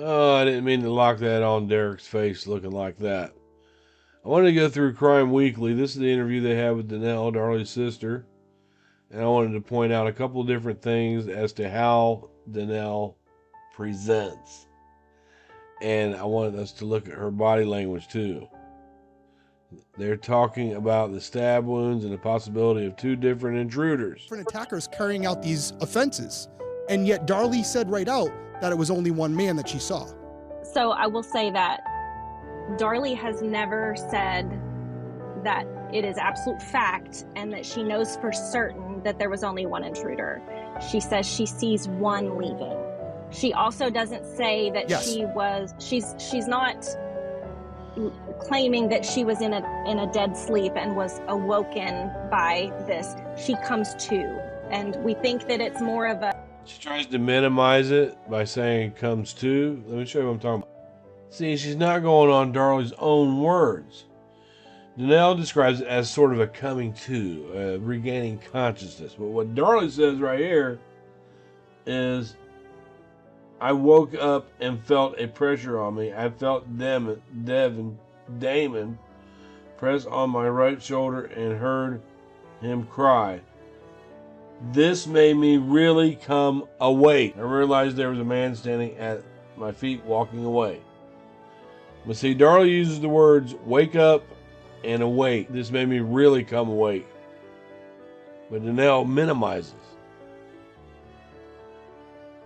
Oh, I didn't mean to lock that on Derek's face looking like that. I wanted to go through Crime Weekly. This is the interview they had with Danelle, Darlie's sister. And I wanted to point out a couple of different things as to how Danelle presents. And I wanted us to look at her body language too. They're talking about the stab wounds and the possibility of two different intruders. Different attackers carrying out these offenses. And yet Darlie said right out that it was only one man that she saw. So I will say that Darlie has never said that it is absolute fact and that she knows for certain that there was only one intruder. She says she sees one leaving. She also doesn't say that she's not claiming that she was in a dead sleep and was awoken by this. She comes to, and we think that it's more of a... She tries to minimize it by saying comes to. Let me show you what I'm talking about. See, she's not going on Darlie's own words. Danelle describes it as sort of a coming to, regaining consciousness. But what Darlie says right here is, I woke up and felt a pressure on me. I felt Damon press on my right shoulder and heard him cry. This made me really come awake. I realized there was a man standing at my feet walking away. But see, Darlie uses the words wake up and awake. This made me really come awake. But Danelle minimizes.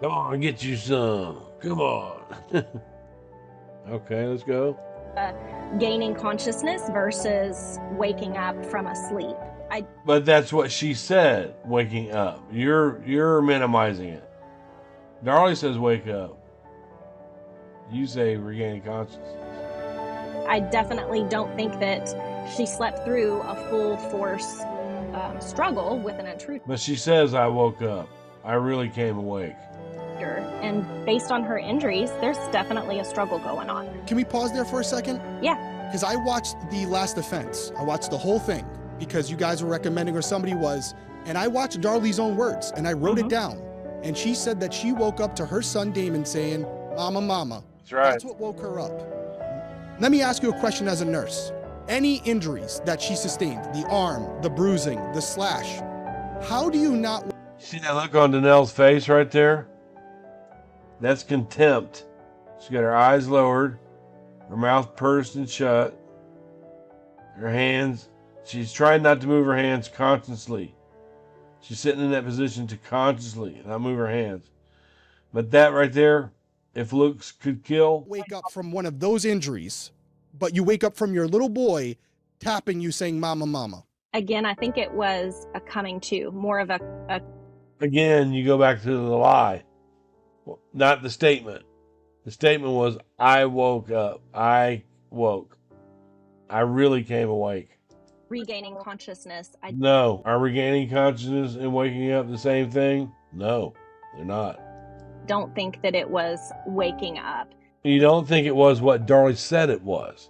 Come on, I'll get you some. Come on. Okay, let's go. Gaining consciousness versus waking up from a sleep. But that's what she said, waking up. You're minimizing it. Darlie says wake up. You say regaining consciousness. I definitely don't think that she slept through a full force struggle with an intruder. But she says I woke up. I really came awake. And based on her injuries, there's definitely a struggle going on. Can we pause there for a second? Yeah. Because I watched The Last Offense. I watched the whole thing because you guys were recommending, or somebody was, and I watched Darlie's own words and I wrote it down. And she said that she woke up to her son Damon saying, "Mama, mama." That's right. That's what woke her up. Let me ask you a question as a nurse. Any injuries that she sustained, the arm, the bruising, the slash, how do you not... See that look on Danelle's face right there? That's contempt. She's got her eyes lowered, her mouth pursed and shut, her hands, she's trying not to move her hands consciously. She's sitting in that position to consciously not move her hands. But that right there, if looks could kill. Wake up from one of those injuries, but you wake up from your little boy tapping you saying, "Mama, mama." Again, I think it was a coming to, more of a... Again, you go back to the lie. Well, not the statement. The statement was, I woke up. I woke. I really came awake. regaining consciousness. No. Are regaining consciousness and waking up the same thing? No, they're not. Don't think that it was waking up. You don't think it was what Darlie said it was?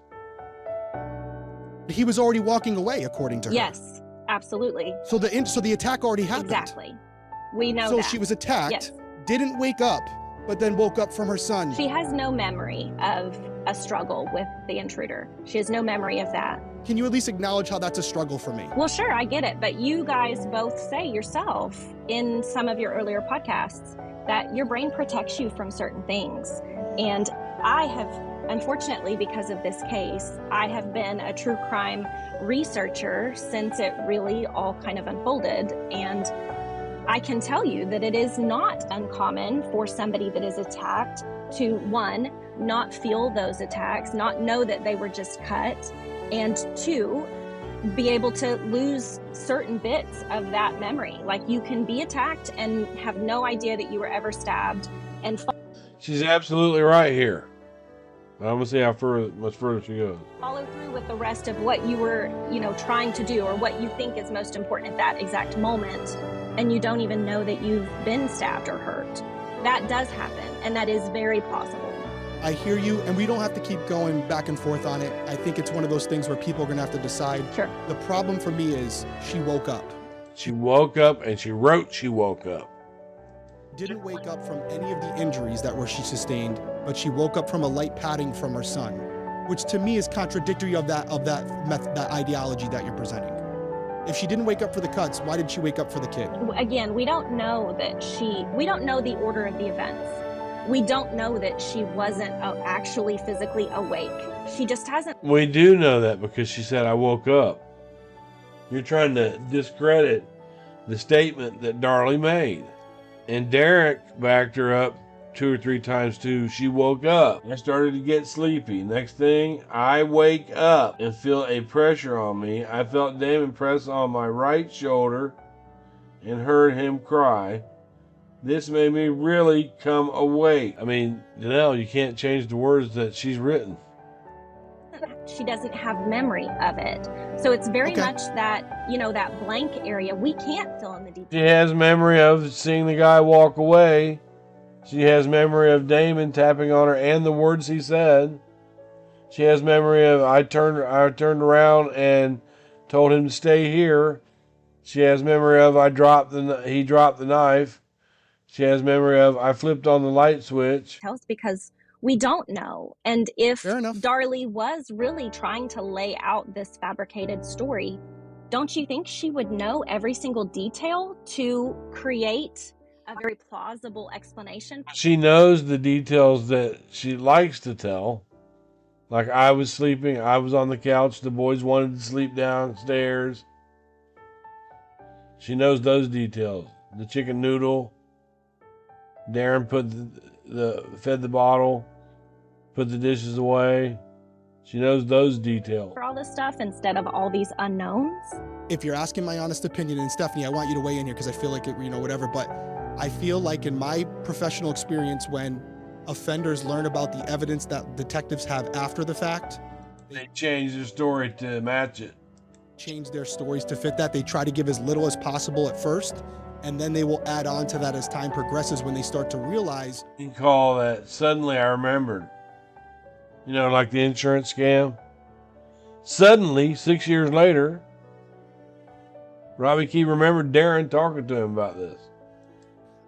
He was already walking away, according to her. Yes, absolutely. So the attack already happened. Exactly. We know so that. So she was attacked, yes. Didn't wake up, but then woke up from her son. She has no memory of a struggle with the intruder. She has no memory of that. Can you at least acknowledge how that's a struggle for me? Well, sure, I get it. But you guys both say yourself in some of your earlier podcasts that your brain protects you from certain things. And I have, unfortunately, because of this case, I have been a true crime researcher since it really all kind of unfolded. And I can tell you that it is not uncommon for somebody that is attacked to, one, not feel those attacks, not know that they were just cut, and two, be able to lose certain bits of that memory. Like you can be attacked and have no idea that you were ever stabbed. And she's absolutely right here. I'm gonna see how much further she goes. Follow through with the rest of what you were, trying to do, or what you think is most important at that exact moment, and you don't even know that you've been stabbed or hurt. That does happen, and that is very possible. I hear you, and we don't have to keep going back and forth on it. I think it's one of those things where people are going to have to decide. Sure. The problem for me is she woke up. She woke up, and she wrote she woke up. didn't wake up from any of the injuries that she sustained, but she woke up from a light patting from her son, which to me is contradictory of that ideology that you're presenting. If she didn't wake up for the cuts, why did she wake up for the kid? Again, we don't know we don't know the order of the events. We don't know that she wasn't actually physically awake. She just hasn't. We do know that because she said, I woke up. You're trying to discredit the statement that Darlie made. And Derek backed her up 2 or 3 times too. She woke up. I started to get sleepy. Next thing, I wake up and feel a pressure on me. I felt Damon press on my right shoulder and heard him cry. This made me really come awake. I mean, Danelle, you can't change the words that she's written. She doesn't have memory of it. So it's very much that, that blank area. We can't fill in the details. She has memory of seeing the guy walk away. She has memory of Damon tapping on her and the words he said. She has memory of I turned around and told him to stay here. She has memory of he dropped the knife. She has memory of I flipped on the light switch. Because we don't know. And if Darlie was really trying to lay out this fabricated story, don't you think she would know every single detail to create a very plausible explanation? She knows the details that she likes to tell. Like, I was sleeping, I was on the couch, the boys wanted to sleep downstairs. She knows those details. The chicken noodle. Darren fed the bottle, put the dishes away. She knows those details. For all this stuff instead of all these unknowns. If you're asking my honest opinion, and Stephanie, I want you to weigh in here because I feel like it, whatever, but I feel like in my professional experience, when offenders learn about the evidence that detectives have after the fact, they change their story to match it. Change their stories to fit that. They try to give as little as possible at first, and then they will add on to that as time progresses when they start to realize. You can call that suddenly I remembered. Like the insurance scam. Suddenly, 6 years later, Robbie Key remembered Darren talking to him about this.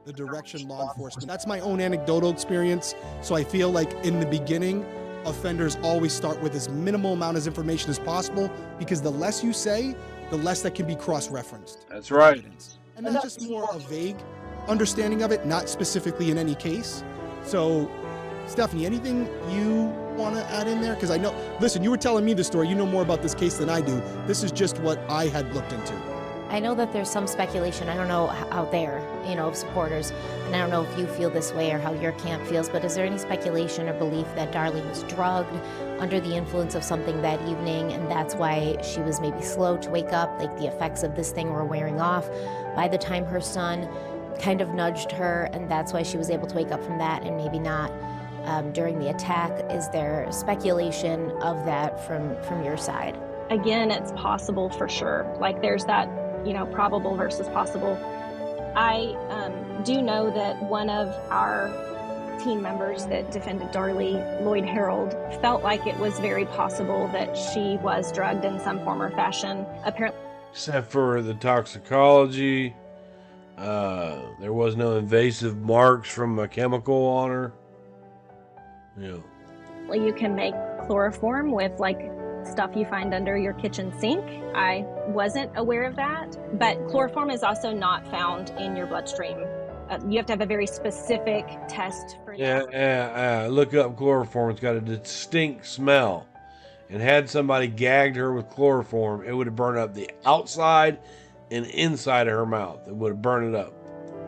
The direction law enforcement. That's my own anecdotal experience. So I feel like in the beginning, offenders always start with as minimal amount of information as possible, because the less you say, the less that can be cross-referenced. That's right. And that's just more a vague understanding of it, not specifically in any case. So, Stephanie, anything you want to add in there? Because I know, listen, you were telling me the story. You know more about this case than I do. This is just what I had looked into. I know that there's some speculation, I don't know out there, of supporters, and I don't know if you feel this way or how your camp feels, but is there any speculation or belief that Darlie was drugged under the influence of something that evening, and that's why she was maybe slow to wake up, like the effects of this thing were wearing off by the time her son kind of nudged her, and that's why she was able to wake up from that and maybe not during the attack? Is there speculation of that from your side? Again, it's possible for sure. Like there's that, probable versus possible. I do know that one of our team members that defended Darlie, Lloyd Harold, felt like it was very possible that she was drugged in some form or fashion. Apparently, except for the toxicology, there was no invasive marks from a chemical on her. You can make chloroform with stuff you find under your kitchen sink. I wasn't aware of that, but chloroform is also not found in your bloodstream. You have to have a very specific test for that. Yeah, look up chloroform. It's got a distinct smell. And had somebody gagged her with chloroform, it would have burned up the outside and inside of her mouth. It would have burned it up.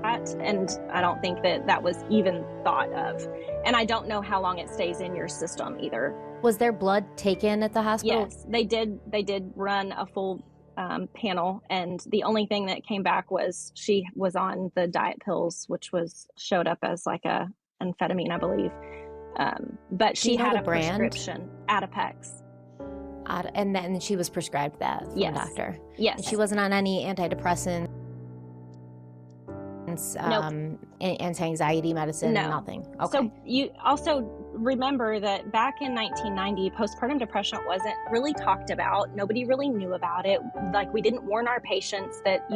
And I don't think that was even thought of. And I don't know how long it stays in your system either. Was there blood taken at the hospital? Yes, they did run a full panel, and the only thing that came back was she was on the diet pills, which showed up as like a amphetamine, I believe. But she had a prescription, Adipex. And then she was prescribed that from a doctor. Yes. And she wasn't on any antidepressants, nope. Anti-anxiety medicine, no. Nothing. Okay. So you also remember that back in 1990, postpartum depression wasn't really talked about. Nobody really knew about it. We didn't warn our patients that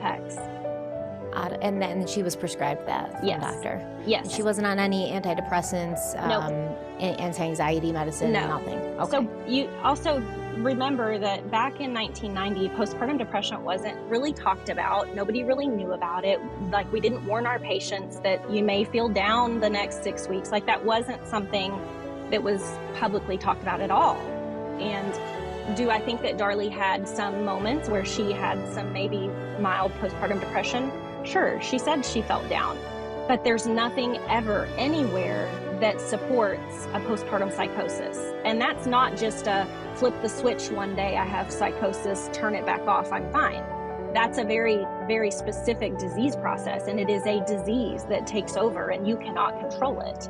pecs. And then she was prescribed that from Yes. a doctor. Yes. And she wasn't on any antidepressants, anti-anxiety medicine, No. nothing. Okay. So you also remember that back in 1990, postpartum depression wasn't really talked about. Nobody really knew about it. Like, we didn't warn our patients that you may feel down the next 6 weeks. Like, that wasn't something that was publicly talked about at all. And do I think that Darlie had some moments where she had some maybe mild postpartum depression? Sure, she said she felt down, but there's nothing ever anywhere that supports a postpartum psychosis. And that's not just a flip the switch one day, I have psychosis, turn it back off, I'm fine. That's a very, very specific disease process, and it is a disease that takes over and you cannot control it.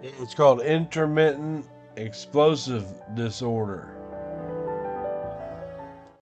It's called intermittent explosive disorder.